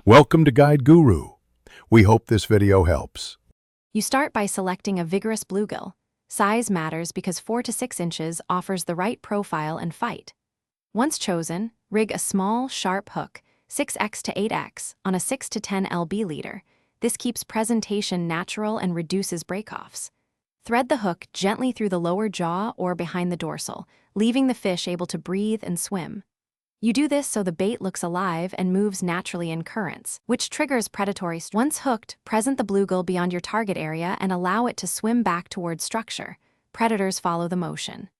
Welcome to Guide Guru. We hope this video helps. You start by selecting a vigorous bluegill. Size matters because 4 to 6 inches offers the right profile and fight. Once chosen, rig a small, sharp hook, 6x to 8x, on a 6 to 10 lb leader. This keeps presentation natural and reduces breakoffs. Thread the hook gently through the lower jaw or behind the dorsal, leaving the fish able to breathe and swim. You do this so the bait looks alive and moves naturally in currents, which triggers predatory stress. Once hooked, present the bluegill beyond your target area and allow it to swim back towards structure. Predators follow the motion.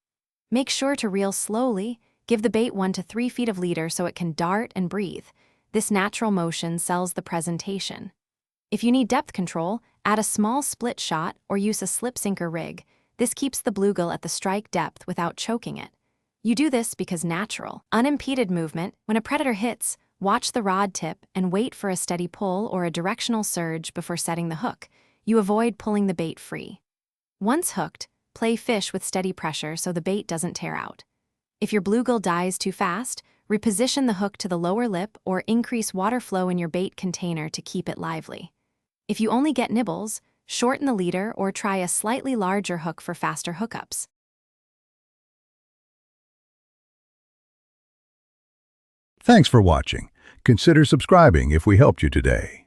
Make sure to reel slowly. Give the bait 1 to 3 feet of leader so it can dart and breathe. This natural motion sells the presentation. If you need depth control, add a small split shot or use a slip sinker rig. This keeps the bluegill at the strike depth without choking it. You do this because natural, unimpeded movement. When a predator hits, watch the rod tip and wait for a steady pull or a directional surge before setting the hook. You avoid pulling the bait free. Once hooked, play fish with steady pressure so the bait doesn't tear out. If your bluegill dies too fast, reposition the hook to the lower lip or increase water flow in your bait container to keep it lively. If you only get nibbles, shorten the leader or try a slightly larger hook for faster hookups. Thanks for watching. Consider subscribing if we helped you today.